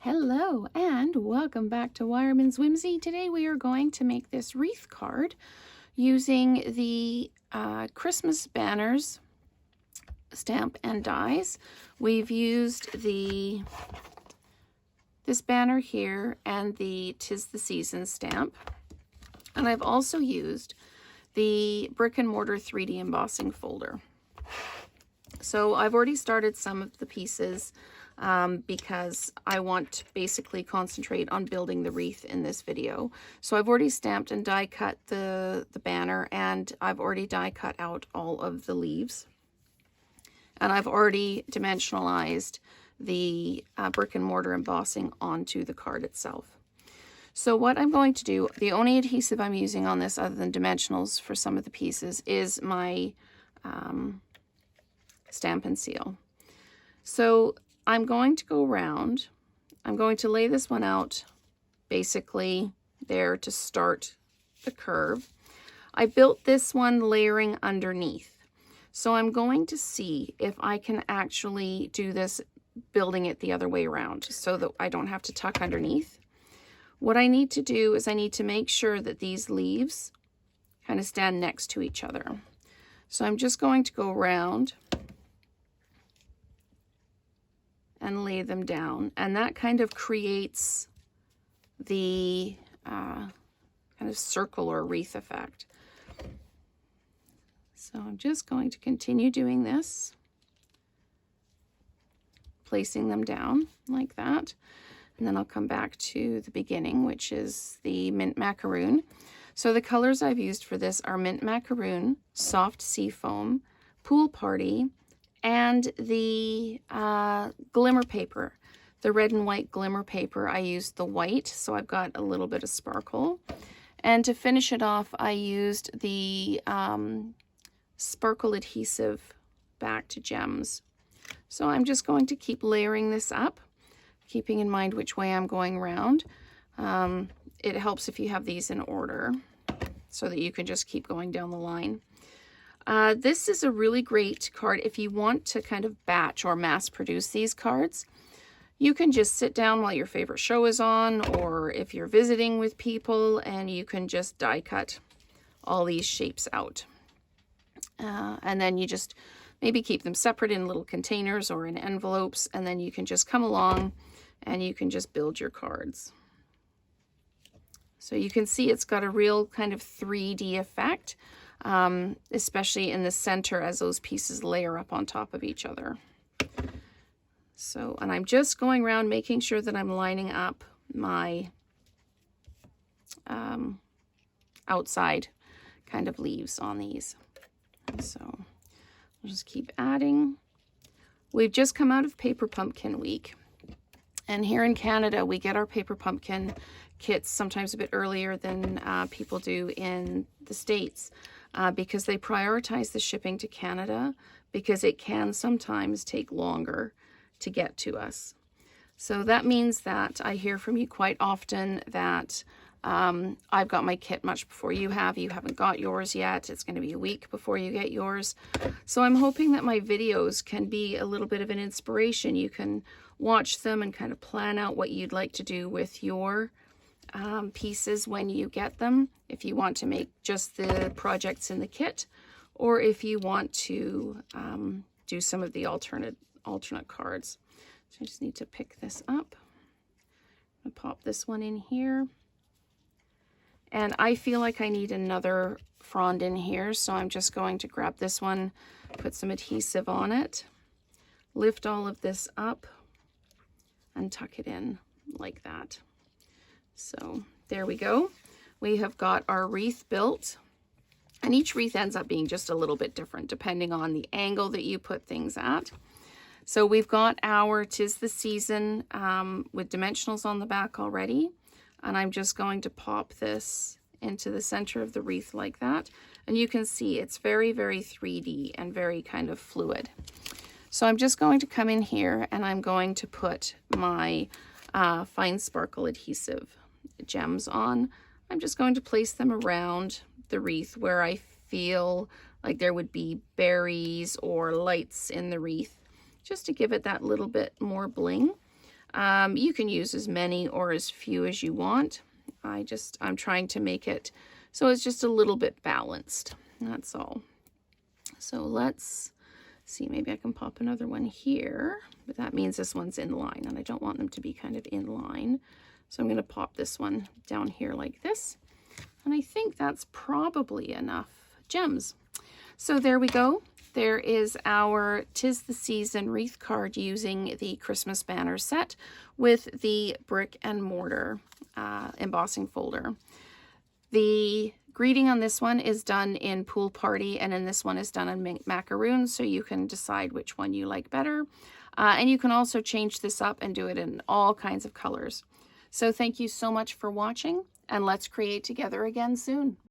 Hello and welcome back to Wireman's Whimsy. Today we are going to make this wreath card using the Christmas banners stamp and dies. We've used this banner here and the 'Tis the Season stamp, and I've also used the brick and mortar 3D embossing folder. So I've already started some of the pieces because I want to basically concentrate on building the wreath in this video. So I've already stamped and die cut the banner, and I've already die cut out all of the leaves. And I've already dimensionalized the brick and mortar embossing onto the card itself. So what I'm going to do, the only adhesive I'm using on this other than dimensionals for some of the pieces is my Stamp and Seal. So I'm going to go around. I'm going to lay this one out basically there to start the curve. I built this one layering underneath. So I'm going to see if I can actually do this building it the other way around so that I don't have to tuck underneath. What I need to do is I need to make sure that these leaves kind of stand next to each other. So I'm just going to go around and lay them down, and that kind of creates the kind of circle or wreath effect. So I'm just going to continue doing this, placing them down like that, and then I'll come back to the beginning, which is the mint macaroon. So the colors I've used for this are mint macaroon, soft seafoam, pool party, and the glimmer paper, the red and white glimmer paper. I used the white, so I've got a little bit of sparkle. And to finish it off, I used the sparkle adhesive back to gems. So I'm just going to keep layering this up, keeping in mind which way I'm going around. It helps if you have these in order so that you can just keep going down the line. This is a really great card if you want to kind of batch or mass produce these cards. You can just sit down while your favorite show is on, or if you're visiting with people, and you can just die cut all these shapes out. And then you just maybe keep them separate in little containers or in envelopes, and then you can just come along and you can just build your cards. So you can see it's got a real kind of 3D effect. Especially in the center as those pieces layer up on top of each other. So, and I'm just going around making sure that I'm lining up my outside kind of leaves on these. So I'll just keep adding. We've just come out of Paper Pumpkin Week. And here in Canada, we get our Paper Pumpkin kits sometimes a bit earlier than people do in the States. Because they prioritize the shipping to Canada, because it can sometimes take longer to get to us. So that means that I hear from you quite often that I've got my kit much before you have. You haven't got yours yet. It's going to be a week before you get yours. So I'm hoping that my videos can be a little bit of an inspiration. You can watch them and kind of plan out what you'd like to do with your pieces when you get them, if you want to make just the projects in the kit, or if you want to do some of the alternate cards. So I just need to pick this up. I'm gonna pop this one in here, and I feel like I need another frond in here, so I'm just going to grab this one, put some adhesive on it, lift all of this up, and tuck it in like that. So there we go. We have got our wreath built, and each wreath ends up being just a little bit different depending on the angle that you put things at. So we've got our 'Tis the Season with dimensionals on the back already, and I'm just going to pop this into the center of the wreath like that. And you can see it's very, very 3D and very kind of fluid. So I'm just going to come in here and I'm going to put my fine sparkle adhesive gems on. I'm just going to place them around the wreath where I feel like there would be berries or lights in the wreath, just to give it that little bit more bling. You can use as many or as few as you want. I'm trying to make it so it's just a little bit balanced. That's all. So let's see, maybe I can pop another one here, but that means this one's in line, and I don't want them to be kind of in line. So I'm going to pop this one down here like this. And I think that's probably enough gems. So there we go. There is our 'Tis the Season wreath card using the Christmas banner set with the brick and mortar embossing folder. The greeting on this one is done in Pool Party, and then this one is done in Macaroon, so you can decide which one you like better. And you can also change this up and do it in all kinds of colors. So thank you so much for watching, and let's create together again soon.